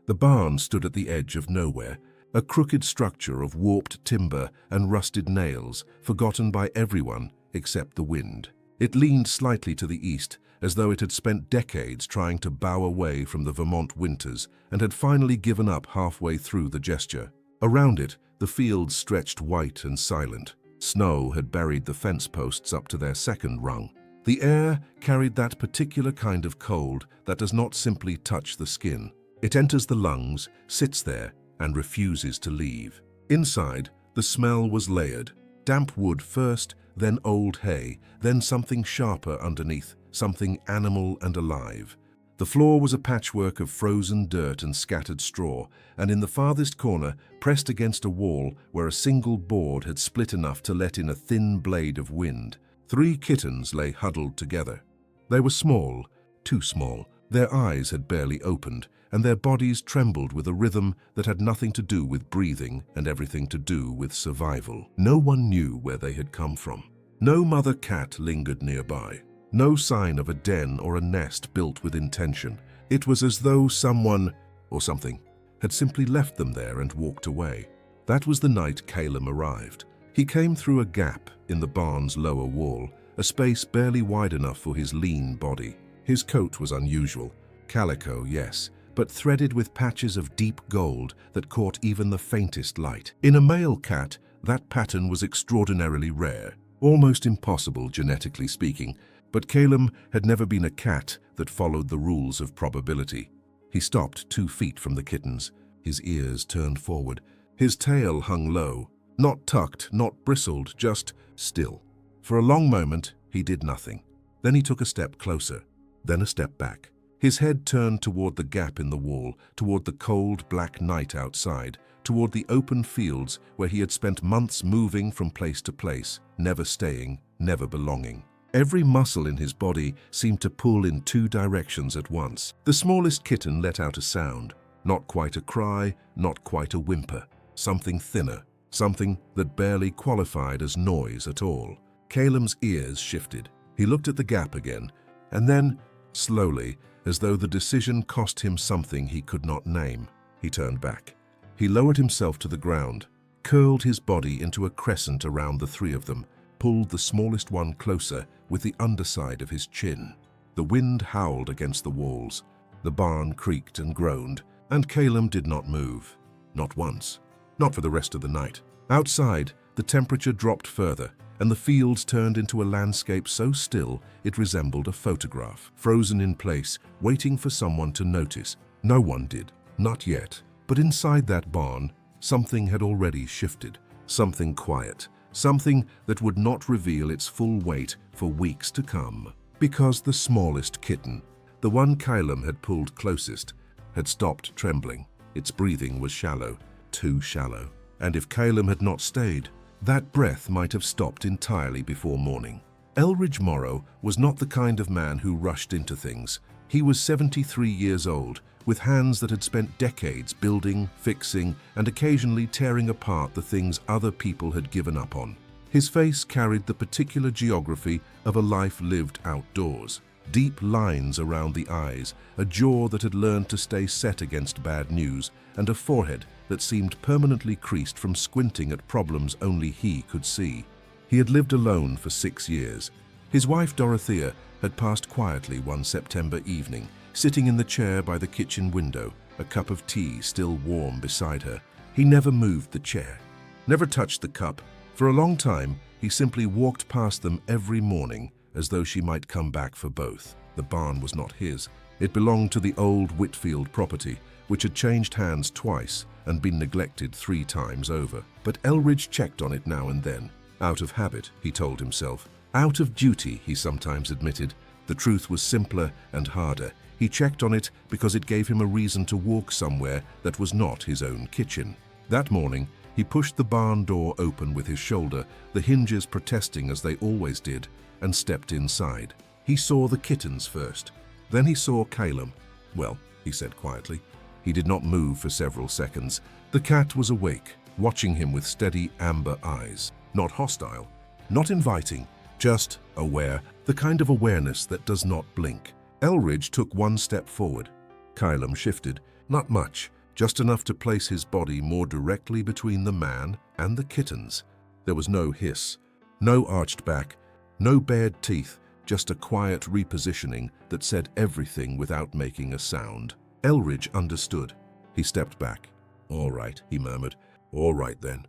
The barn stood at the edge of nowhere, a crooked structure of warped timber and rusted nails, forgotten by everyone except the wind. It leaned slightly to the east, as though it had spent decades trying to bow away from the Vermont winters and had finally given up halfway through the gesture. Around it, the fields stretched white and silent. Snow had buried the fence posts up to their second rung. The air carried that particular kind of cold that does not simply touch the skin. It enters the lungs, sits there, and refuses to leave. Inside, the smell was layered. Damp wood first, then old hay, then something sharper underneath, something animal and alive. The floor was a patchwork of frozen dirt and scattered straw, and in the farthest corner, pressed against a wall where a single board had split enough to let in a thin blade of wind, 3 kittens lay huddled together. They were small, too small. Their eyes had barely opened, and their bodies trembled with a rhythm that had nothing to do with breathing and everything to do with survival. No one knew where they had come from. No mother cat lingered nearby. No sign of a den or a nest built with intention. It was as though someone, or something, had simply left them there and walked away. That was the night Caelum arrived. He came through a gap in the barn's lower wall, a space barely wide enough for his lean body. His coat was unusual. Calico, yes, but threaded with patches of deep gold that caught even the faintest light. In a male cat, that pattern was extraordinarily rare, almost impossible genetically speaking, but Caelum had never been a cat that followed the rules of probability. He stopped 2 feet from the kittens, his ears turned forward. His tail hung low, not tucked, not bristled, just still. For a long moment, he did nothing. Then he took a step closer, then a step back. His head turned toward the gap in the wall, toward the cold, black night outside, toward the open fields where he had spent months moving from place to place, never staying, never belonging. Every muscle in his body seemed to pull in 2 directions at once. The smallest kitten let out a sound, not quite a cry, not quite a whimper. Something thinner, something that barely qualified as noise at all. Caelum's ears shifted. He looked at the gap again, and then, slowly, as though the decision cost him something he could not name, he turned back. He lowered himself to the ground, curled his body into a crescent around the 3 of them, pulled the smallest one closer with the underside of his chin. The wind howled against the walls, the barn creaked and groaned, and Caelum did not move. Not once. Not for the rest of the night. Outside, the temperature dropped further, and the fields turned into a landscape so still it resembled a photograph, frozen in place, waiting for someone to notice. No one did, not yet. But inside that barn, something had already shifted, something quiet, something that would not reveal its full weight for weeks to come. Because the smallest kitten, the one Caelum had pulled closest, had stopped trembling. Its breathing was shallow, too shallow. And if Caelum had not stayed, that breath might have stopped entirely before morning. Elridge Morrow was not the kind of man who rushed into things. He was 73 years old, with hands that had spent decades building, fixing, and occasionally tearing apart the things other people had given up on. His face carried the particular geography of a life lived outdoors. Deep lines around the eyes, a jaw that had learned to stay set against bad news, and a forehead that seemed permanently creased from squinting at problems only he could see. He had lived alone for 6 years. His wife Dorothea had passed quietly one September evening, sitting in the chair by the kitchen window, a cup of tea still warm beside her. He never moved the chair, never touched the cup. For a long time, he simply walked past them every morning, as though she might come back for both. The barn was not his. It belonged to the old Whitfield property, which had changed hands twice and been neglected 3 times over. But Elridge checked on it now and then. Out of habit, he told himself. Out of duty, he sometimes admitted. The truth was simpler and harder. He checked on it because it gave him a reason to walk somewhere that was not his own kitchen. That morning, he pushed the barn door open with his shoulder, the hinges protesting as they always did, and stepped inside. He saw the kittens first. Then he saw Caelum. Well, he said quietly. He did not move for several seconds. The cat was awake, watching him with steady amber eyes. Not hostile, not inviting, just aware, the kind of awareness that does not blink. Elridge took 1 step forward. Caelum shifted. Not much, just enough to place his body more directly between the man and the kittens. There was no hiss, no arched back, no bared teeth, just a quiet repositioning that said everything without making a sound. Elridge understood. He stepped back. "All right," he murmured. "All right then."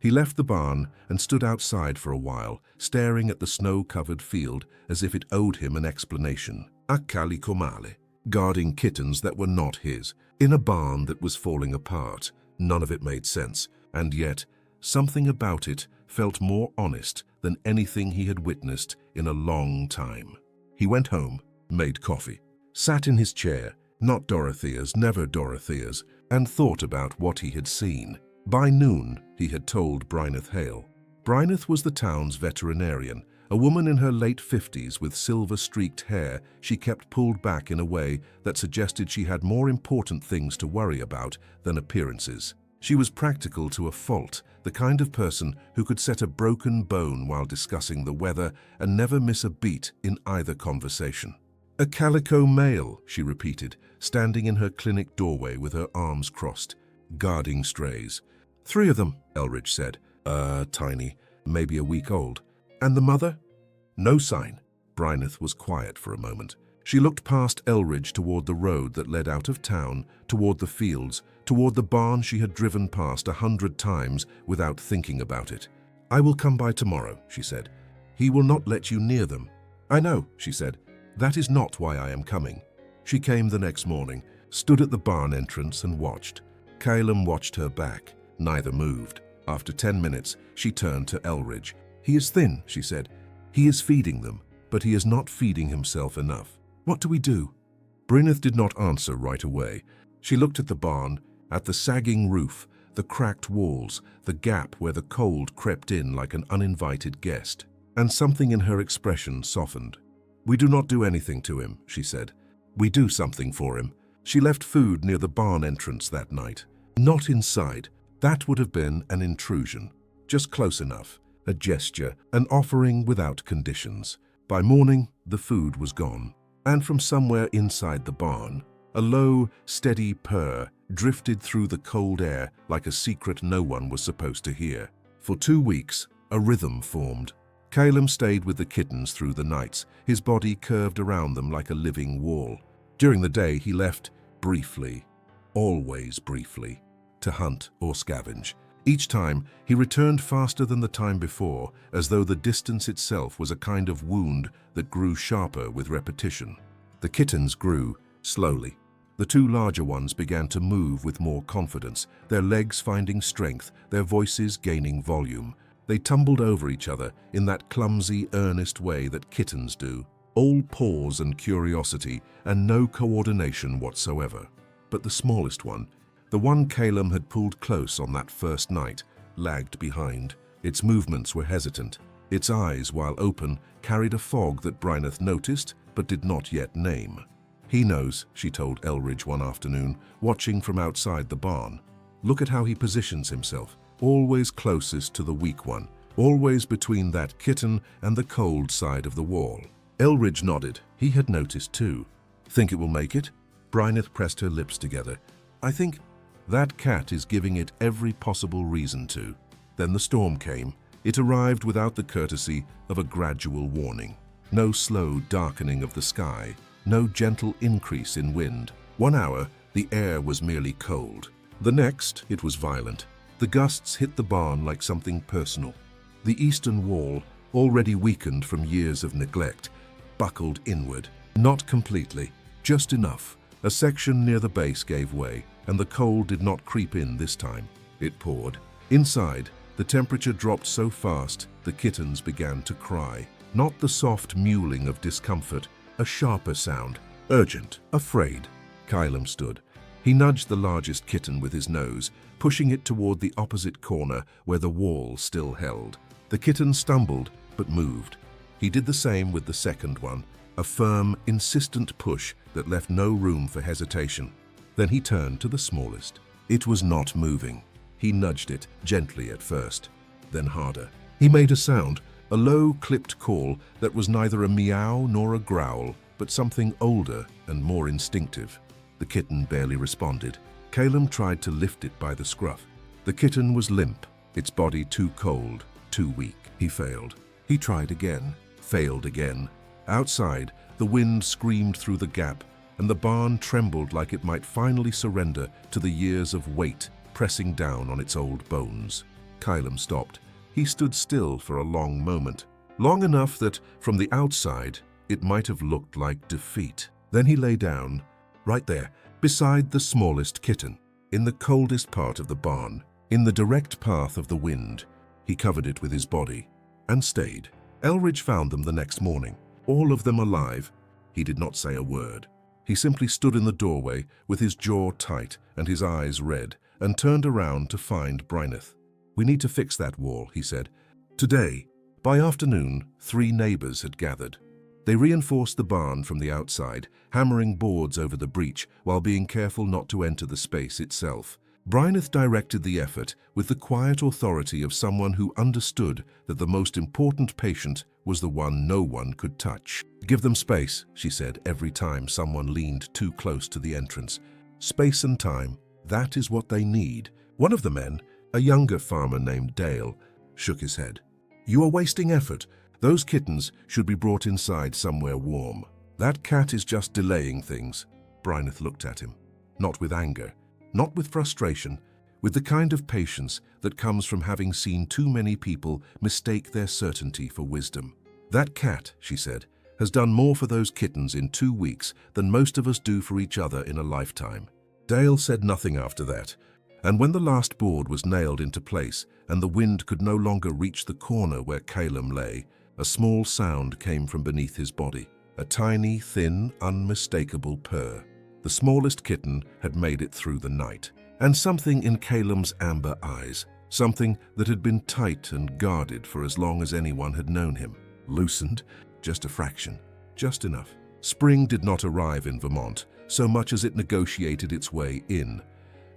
He left the barn and stood outside for a while, staring at the snow-covered field as if it owed him an explanation. A Calico male, guarding kittens that were not his, in a barn that was falling apart. None of it made sense, and yet something about it felt more honest than anything he had witnessed in a long time. He went home, made coffee, sat in his chair, not Dorothea's, never Dorothea's, and thought about what he had seen. By noon, he had told Bryneth Hale. Bryneth was the town's veterinarian, a woman in her late 50s with silver-streaked hair she kept pulled back in a way that suggested she had more important things to worry about than appearances. She was practical to a fault, the kind of person who could set a broken bone while discussing the weather and never miss a beat in either conversation. "A calico male," she repeated, standing in her clinic doorway with her arms crossed, guarding strays. "3 of them," Elridge said. Tiny, maybe a week old. "And the mother?" "No sign." Bryneth was quiet for a moment. She looked past Elridge toward the road that led out of town, toward the fields, toward the barn she had driven past 100 times without thinking about it. "I will come by tomorrow," she said. "He will not let you near them." "I know," she said. "That is not why I am coming." She came the next morning, stood at the barn entrance and watched. Caelum watched her back. Neither moved. After 10 minutes, she turned to Elridge. "He is thin," she said. "He is feeding them, but he is not feeding himself enough. What do we do?" Bryneth did not answer right away. She looked at the barn, at the sagging roof, the cracked walls, the gap where the cold crept in like an uninvited guest. And something in her expression softened. "We do not do anything to him," she said. "We do something for him." She left food near the barn entrance that night. Not inside. That would have been an intrusion. Just close enough. A gesture, an offering without conditions. By morning, the food was gone. And from somewhere inside the barn, a low, steady purr drifted through the cold air like a secret no one was supposed to hear. For 2 weeks, a rhythm formed. Caelum stayed with the kittens through the nights, his body curved around them like a living wall. During the day, he left briefly, always briefly, to hunt or scavenge. Each time, he returned faster than the time before, as though the distance itself was a kind of wound that grew sharper with repetition. The kittens grew, slowly. The 2 larger ones began to move with more confidence, their legs finding strength, their voices gaining volume. They tumbled over each other in that clumsy, earnest way that kittens do, all paws and curiosity and no coordination whatsoever. But the smallest one, the one Caelum had pulled close on that first night, lagged behind. Its movements were hesitant. Its eyes, while open, carried a fog that Bryneth noticed but did not yet name. "He knows," she told Elridge one afternoon, watching from outside the barn. "Look at how he positions himself, always closest to the weak one, always between that kitten and the cold side of the wall." Elridge nodded. He had noticed too. "Think it will make it?" Bryneth pressed her lips together. "I think that cat is giving it every possible reason to." Then the storm came. It arrived without the courtesy of a gradual warning. No slow darkening of the sky, no gentle increase in wind. 1 hour, the air was merely cold. The next, it was violent. The gusts hit the barn like something personal. The eastern wall, already weakened from years of neglect, buckled inward. Not completely, just enough. A section near the base gave way, and the cold did not creep in this time. It poured. Inside, the temperature dropped so fast the kittens began to cry. Not the soft mewling of discomfort, a sharper sound. Urgent, afraid. Caelum stood. He nudged the largest kitten with his nose, pushing it toward the opposite corner where the wall still held. The kitten stumbled, but moved. He did the same with the second one, a firm, insistent push that left no room for hesitation. Then he turned to the smallest. It was not moving. He nudged it, gently at first, then harder. He made a sound, a low, clipped call that was neither a meow nor a growl, but something older and more instinctive. The kitten barely responded. Caelum tried to lift it by the scruff. The kitten was limp, its body too cold, too weak. He failed. He tried again, failed again. Outside, the wind screamed through the gap, and the barn trembled like it might finally surrender to the years of weight pressing down on its old bones. Caelum stopped. He stood still for a long moment, long enough that, from the outside, it might have looked like defeat. Then he lay down, right there, beside the smallest kitten, in the coldest part of the barn, in the direct path of the wind. He covered it with his body, and stayed. Elridge found them the next morning, all of them alive. He did not say a word. He simply stood in the doorway with his jaw tight and his eyes red, and turned around to find Bryneth. "We need to fix that wall," he said. Today, by afternoon, 3 neighbors had gathered. They reinforced the barn from the outside, hammering boards over the breach while being careful not to enter the space itself. Bryneth directed the effort with the quiet authority of someone who understood that the most important patient was the one no one could touch. "Give them space," she said every time someone leaned too close to the entrance. "Space and time, that is what they need." One of the men, a younger farmer named Dale, shook his head. "You are wasting effort. Those kittens should be brought inside somewhere warm. That cat is just delaying things." Bryneth looked at him, not with anger, not with frustration, with the kind of patience that comes from having seen too many people mistake their certainty for wisdom. "That cat," she said, "has done more for those kittens in 2 weeks than most of us do for each other in a lifetime." Dale said nothing after that, and when the last board was nailed into place and the wind could no longer reach the corner where Caelum lay, a small sound came from beneath his body, a tiny, thin, unmistakable purr. The smallest kitten had made it through the night, and something in Caelum's amber eyes, something that had been tight and guarded for as long as anyone had known him, loosened, just a fraction, just enough. Spring did not arrive in Vermont so much as it negotiated its way in.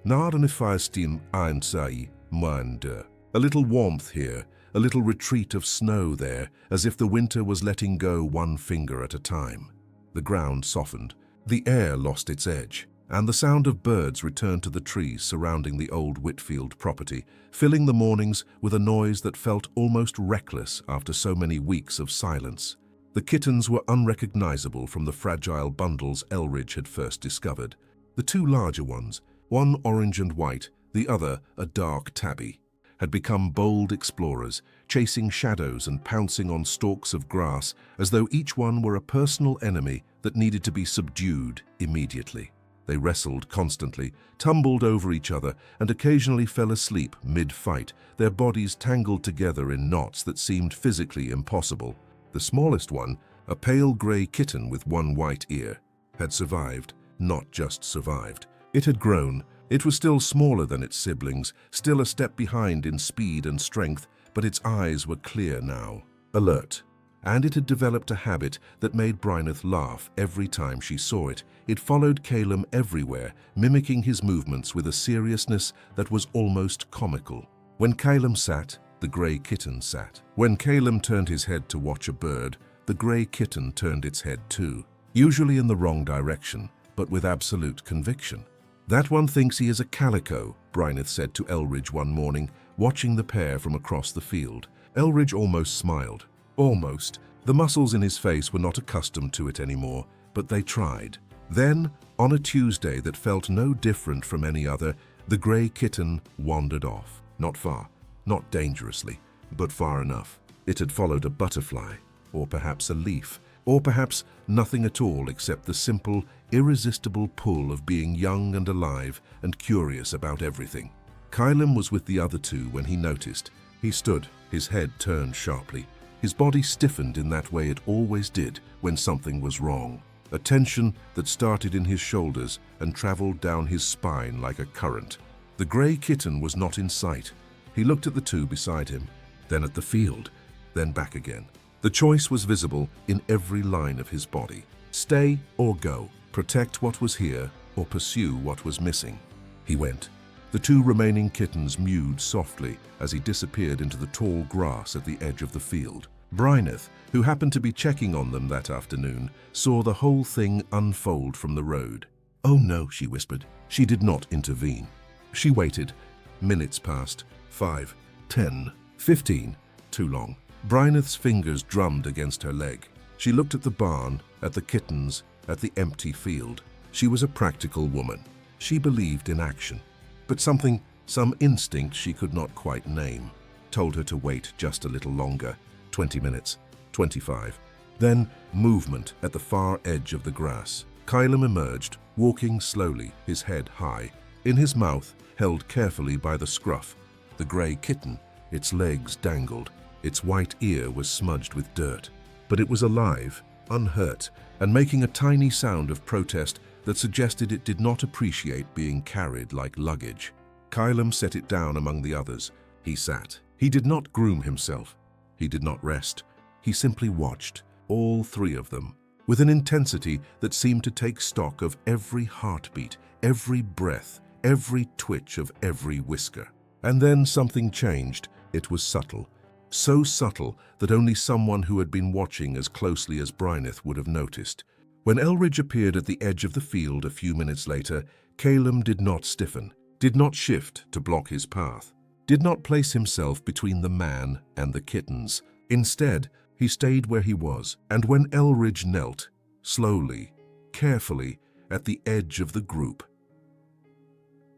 "Naar een feistin einsai mande." A little warmth here, a little retreat of snow there, as if the winter was letting go one finger at a time. The ground softened, the air lost its edge, and the sound of birds returned to the trees surrounding the old Whitfield property, filling the mornings with a noise that felt almost reckless after so many weeks of silence. The kittens were unrecognizable from the fragile bundles Elridge had first discovered. The 2 larger ones, one orange and white, the other a dark tabby, had become bold explorers, chasing shadows and pouncing on stalks of grass as though each one were a personal enemy that needed to be subdued immediately. They wrestled constantly, tumbled over each other, and occasionally fell asleep mid-fight, their bodies tangled together in knots that seemed physically impossible. The smallest one, a pale grey kitten with one white ear, had survived, not just survived. It had grown. It was still smaller than its siblings, still a step behind in speed and strength, but its eyes were clear now, alert. And it had developed a habit that made Bryneth laugh every time she saw it. It followed Caelum everywhere, mimicking his movements with a seriousness that was almost comical. When Caelum sat, the grey kitten sat. When Caelum turned his head to watch a bird, the grey kitten turned its head too, usually in the wrong direction, but with absolute conviction. "That one thinks he is a calico," Bryneth said to Elridge one morning, watching the pair from across the field. Elridge almost smiled. Almost. The muscles in his face were not accustomed to it anymore, but they tried. Then, on a Tuesday that felt no different from any other, the grey kitten wandered off. Not far, not dangerously, but far enough. It had followed a butterfly, or perhaps a leaf, or perhaps nothing at all except the simple, irresistible pull of being young and alive and curious about everything. Caelum was with the other 2 when he noticed. He stood, his head turned sharply. His body stiffened in that way it always did when something was wrong, a tension that started in his shoulders and traveled down his spine like a current. The grey kitten was not in sight. He looked at the 2 beside him, then at the field, then back again. The choice was visible in every line of his body. Stay or go, protect what was here or pursue what was missing. He went. The 2 remaining kittens mewed softly as he disappeared into the tall grass at the edge of the field. Bryneth, who happened to be checking on them that afternoon, saw the whole thing unfold from the road. "Oh no," she whispered. She did not intervene. She waited. Minutes passed. 5, 10, 15. Too long. Bryneth's fingers drummed against her leg. She looked at the barn, at the kittens, at the empty field. She was a practical woman. She believed in action. But some instinct she could not quite name, told her to wait just a little longer. 20 minutes. 25. Then movement at the far edge of the grass. Caelum emerged, walking slowly, his head high. In his mouth, held carefully by the scruff, the grey kitten. Its legs dangled. Its white ear was smudged with dirt. But it was alive, unhurt, and making a tiny sound of protest that suggested it did not appreciate being carried like luggage. Caelum set it down among the others. He sat. He did not groom himself. He did not rest. He simply watched, all three of them, with an intensity that seemed to take stock of every heartbeat, every breath, every twitch of every whisker. And then something changed. It was subtle. So subtle that only someone who had been watching as closely as Bryneth would have noticed. When Elridge appeared at the edge of the field a few minutes later, Caelum did not stiffen, did not shift to block his path, did not place himself between the man and the kittens. Instead, he stayed where he was, and when Elridge knelt, slowly, carefully, at the edge of the group,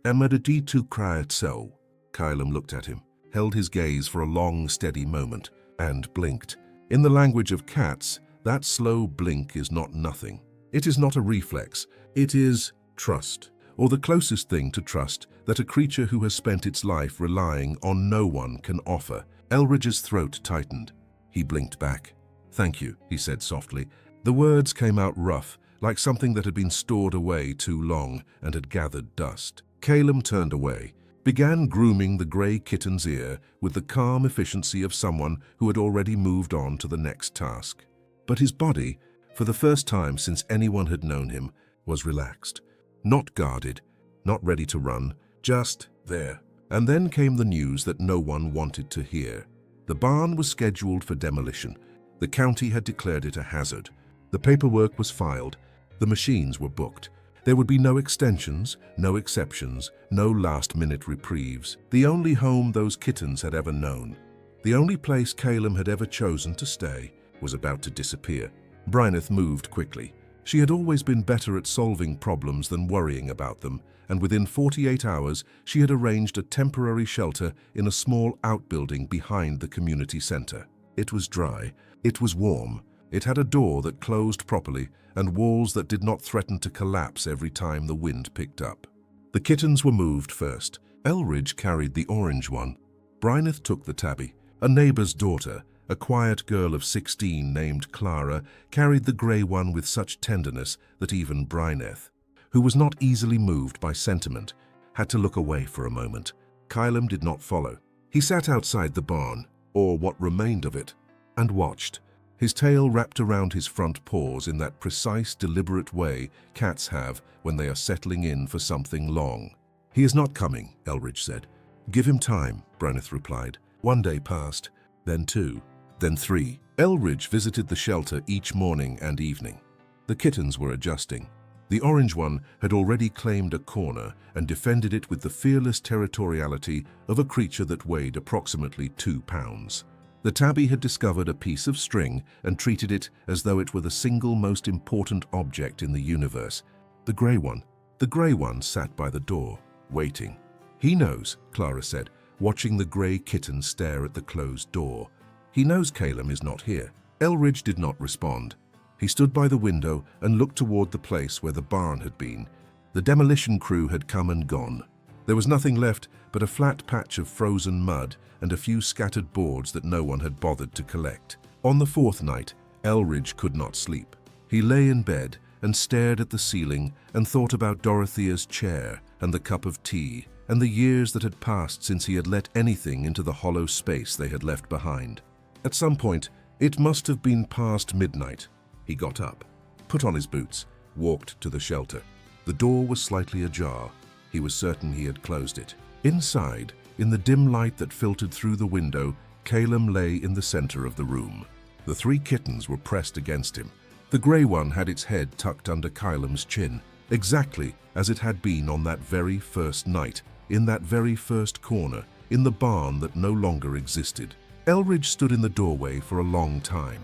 "Emadati tu cried so." Caelum looked at him, held his gaze for a long, steady moment, and blinked. In the language of cats, that slow blink is not nothing. It is not a reflex. It is trust, or the closest thing to trust that a creature who has spent its life relying on no one can offer. Elridge's throat tightened. He blinked back. "Thank you," he said softly. The words came out rough, like something that had been stored away too long and had gathered dust. Caelum turned away, began grooming the grey kitten's ear with the calm efficiency of someone who had already moved on to the next task. But his body, for the first time since anyone had known him, was relaxed. Not guarded, not ready to run, just there. And then came the news that no one wanted to hear. The barn was scheduled for demolition. The county had declared it a hazard. The paperwork was filed. The machines were booked. There would be no extensions, no exceptions, no last-minute reprieves. The only home those kittens had ever known, the only place Caelum had ever chosen to stay, was about to disappear. Bryneth moved quickly. She had always been better at solving problems than worrying about them, and within 48 hours she had arranged a temporary shelter in a small outbuilding behind the community center. It was dry. It was warm. It had a door that closed properly and walls that did not threaten to collapse every time the wind picked up. The kittens were moved first. Elridge carried the orange one. Bryneth took the tabby. A neighbor's daughter, a quiet girl of 16 named Clara, carried the grey one with such tenderness that even Bryneth, who was not easily moved by sentiment, had to look away for a moment. Caelum did not follow. He sat outside the barn, or what remained of it, and watched, his tail wrapped around his front paws in that precise, deliberate way cats have when they are settling in for something long. "He is not coming," Elridge said. "Give him time," Bryneth replied. 1 day passed, then 2, then 3. Elridge visited the shelter each morning and evening. The kittens were adjusting. The orange one had already claimed a corner and defended it with the fearless territoriality of a creature that weighed approximately 2 pounds. The tabby had discovered a piece of string and treated it as though it were the single most important object in the universe. The grey one sat by the door, waiting. "He knows," Clara said, watching the grey kitten stare at the closed door. "He knows Caelum is not here." Elridge did not respond. He stood by the window and looked toward the place where the barn had been. The demolition crew had come and gone. There was nothing left but a flat patch of frozen mud and a few scattered boards that no one had bothered to collect. On the 4th night, Elridge could not sleep. He lay in bed and stared at the ceiling and thought about Dorothea's chair and the cup of tea and the years that had passed since he had let anything into the hollow space they had left behind. At some point, it must have been past midnight. He got up, put on his boots, walked to the shelter. The door was slightly ajar. He was certain he had closed it. Inside, in the dim light that filtered through the window, Caelum lay in the center of the room. The 3 kittens were pressed against him. The grey one had its head tucked under Caelum's chin. exactly as it had been on that very first night, in that very first corner, in the barn that no longer existed. Elridge stood in the doorway for a long time.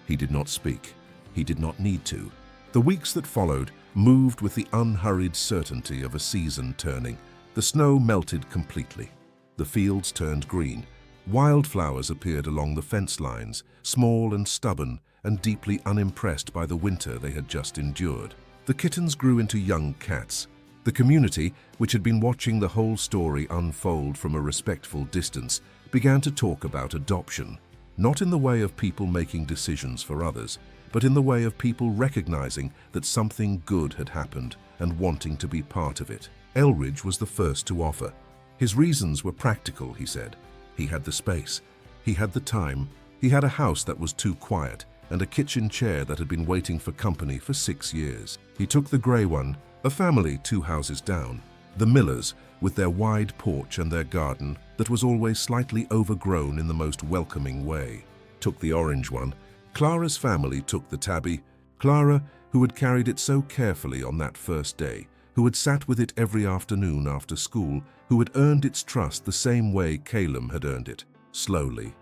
He did not speak. He did not need to. The weeks that followed moved with the unhurried certainty of a season turning. The snow melted completely. The fields turned green. Wildflowers appeared along the fence lines, small and stubborn and deeply unimpressed by the winter they had just endured. The kittens grew into young cats. The community, which had been watching the whole story unfold from a respectful distance, began to talk about adoption, not in the way of people making decisions for others, but in the way of people recognizing that something good had happened and wanting to be part of it. Elridge was the first to offer. His reasons were practical, he said. He had the space. He had the time. He had a house that was too quiet and a kitchen chair that had been waiting for company for 6 years. He took the grey one, a family 2 houses down, the Millers, with their wide porch and their garden that was always slightly overgrown in the most welcoming way. Took the orange one. Clara's family took the tabby. Clara, who had carried it so carefully on that first day, who had sat with it every afternoon after school, who had earned its trust the same way Caelum had earned it, slowly,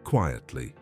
quietly,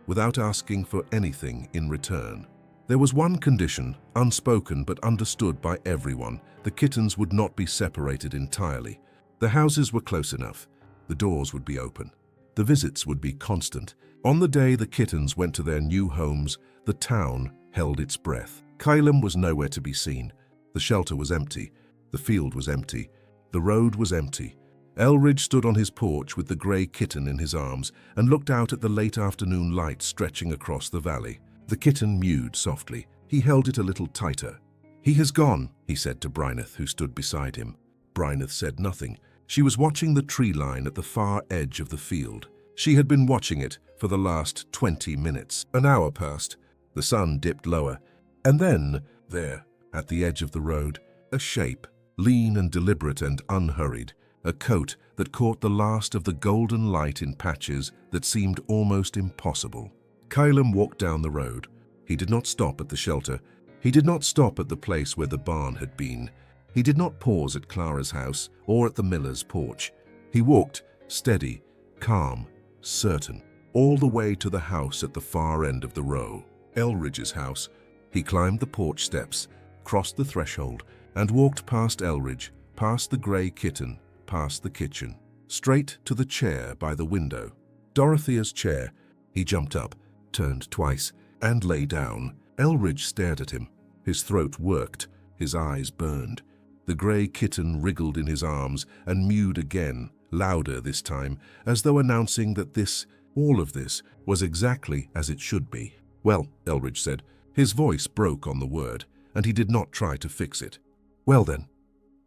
without asking for anything in return. There was one condition, unspoken but understood by everyone. The kittens would not be separated entirely. The houses were close enough. The doors would be open. The visits would be constant. On the day the kittens went to their new homes, the town held its breath. Caelum was nowhere to be seen. The shelter was empty. The field was empty. The road was empty. Elridge stood on his porch with the grey kitten in his arms and looked out at the late afternoon light stretching across the valley. The kitten mewed softly. He held it a little tighter. "He has gone," he said to Bryneth, who stood beside him. Bryneth said nothing. She was watching the tree line at the far edge of the field. She had been watching it for the last 20 minutes. An hour passed. The sun dipped lower. And then, there, at the edge of the road, a shape, lean and deliberate and unhurried, a coat that caught the last of the golden light in patches that seemed almost impossible. Caelum walked down the road. He did not stop at the shelter. He did not stop at the place where the barn had been. He did not pause at Clara's house or at the miller's porch. He walked, steady, calm, certain, all the way to the house at the far end of the row, Elridge's house. He climbed the porch steps, crossed the threshold, and walked past Elridge, past the grey kitten, past the kitchen, straight to the chair by the window. Dorothea's chair. He jumped up, turned twice, and lay down. Elridge stared at him. His throat worked, his eyes burned. The grey kitten wriggled in his arms and mewed again, louder this time, as though announcing that this, all of this, was exactly as it should be. "Well," Elridge said. His voice broke on the word, and he did not try to fix it. "Well then."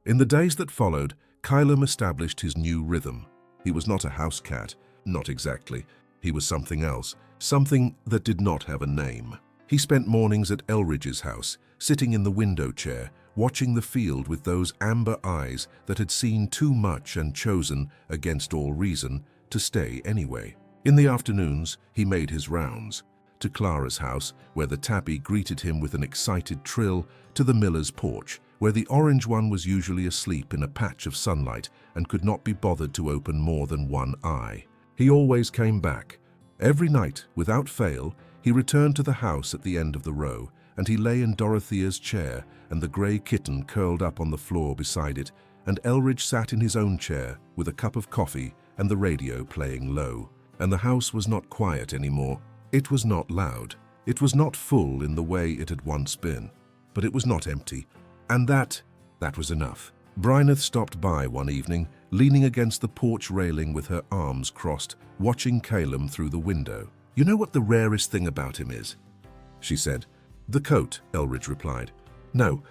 In the days that followed, Caelum established his new rhythm. He was not a house cat, not exactly. He was something else, something that did not have a name. He spent mornings at Elridge's house, sitting in the window chair, watching the field with those amber eyes that had seen too much and chosen, against all reason, to stay anyway. In the afternoons, he made his rounds. To Clara's house, where the tabby greeted him with an excited trill, to the miller's porch, where the orange one was usually asleep in a patch of sunlight and could not be bothered to open more than one eye. He always came back. Every night, without fail, he returned to the house at the end of the row, and he lay in Dorothea's chair, and the grey kitten curled up on the floor beside it, and Elridge sat in his own chair with a cup of coffee and the radio playing low. And the house was not quiet anymore. It was not loud. It was not full in the way it had once been. But it was not empty. And that was enough. Bryneth stopped by one evening, leaning against the porch railing with her arms crossed, watching Caelum through the window. "You know what the rarest thing about him is?" she said. "The coat," Elridge replied. "No."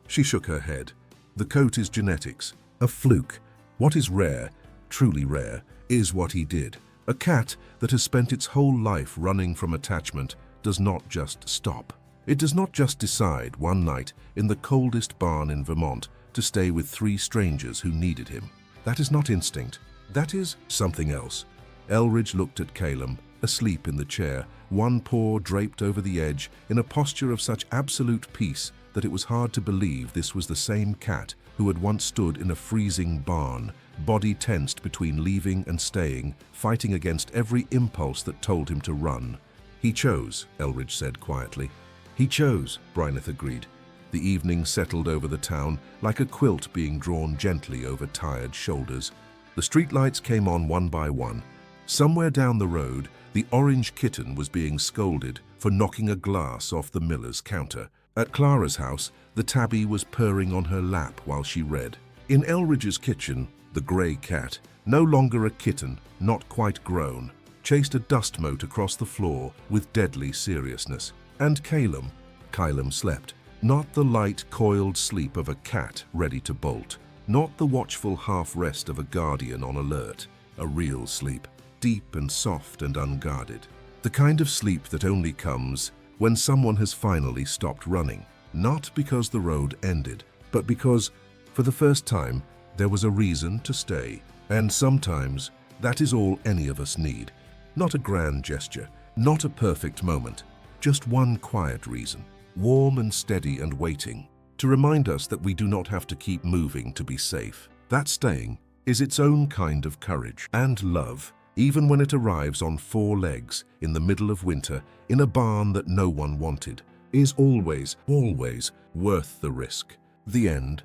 She shook her head. "The coat is genetics. A fluke. What is rare, truly rare, is what he did. A cat that has spent its whole life running from attachment does not just stop. It does not just decide one night in the coldest barn in Vermont to stay with 3 strangers who needed him. That is not instinct. That is something else." Elridge looked at Caelum, asleep in the chair, one paw draped over the edge, in a posture of such absolute peace that it was hard to believe this was the same cat who had once stood in a freezing barn, body tensed between leaving and staying, fighting against every impulse that told him to run. "He chose," Elridge said quietly. "He chose," Bryneth agreed. The evening settled over the town like a quilt being drawn gently over tired shoulders. The streetlights came on one by one. Somewhere down the road, the orange kitten was being scolded for knocking a glass off the miller's counter. At Clara's house, the tabby was purring on her lap while she read. In Elridge's kitchen, the grey cat, no longer a kitten, not quite grown, chased a dust mote across the floor with deadly seriousness. And Caelum slept. Not the light, coiled sleep of a cat ready to bolt. Not the watchful half-rest of a guardian on alert. A real sleep, deep and soft and unguarded. The kind of sleep that only comes when someone has finally stopped running. Not because the road ended, but because, for the first time, there was a reason to stay. And sometimes, that is all any of us need. Not a grand gesture, not a perfect moment, just one quiet reason, warm and steady and waiting, to remind us that we do not have to keep moving to be safe. That staying is its own kind of courage and love, even when it arrives on 4 legs in the middle of winter in a barn that no one wanted, is always, always worth the risk. The end.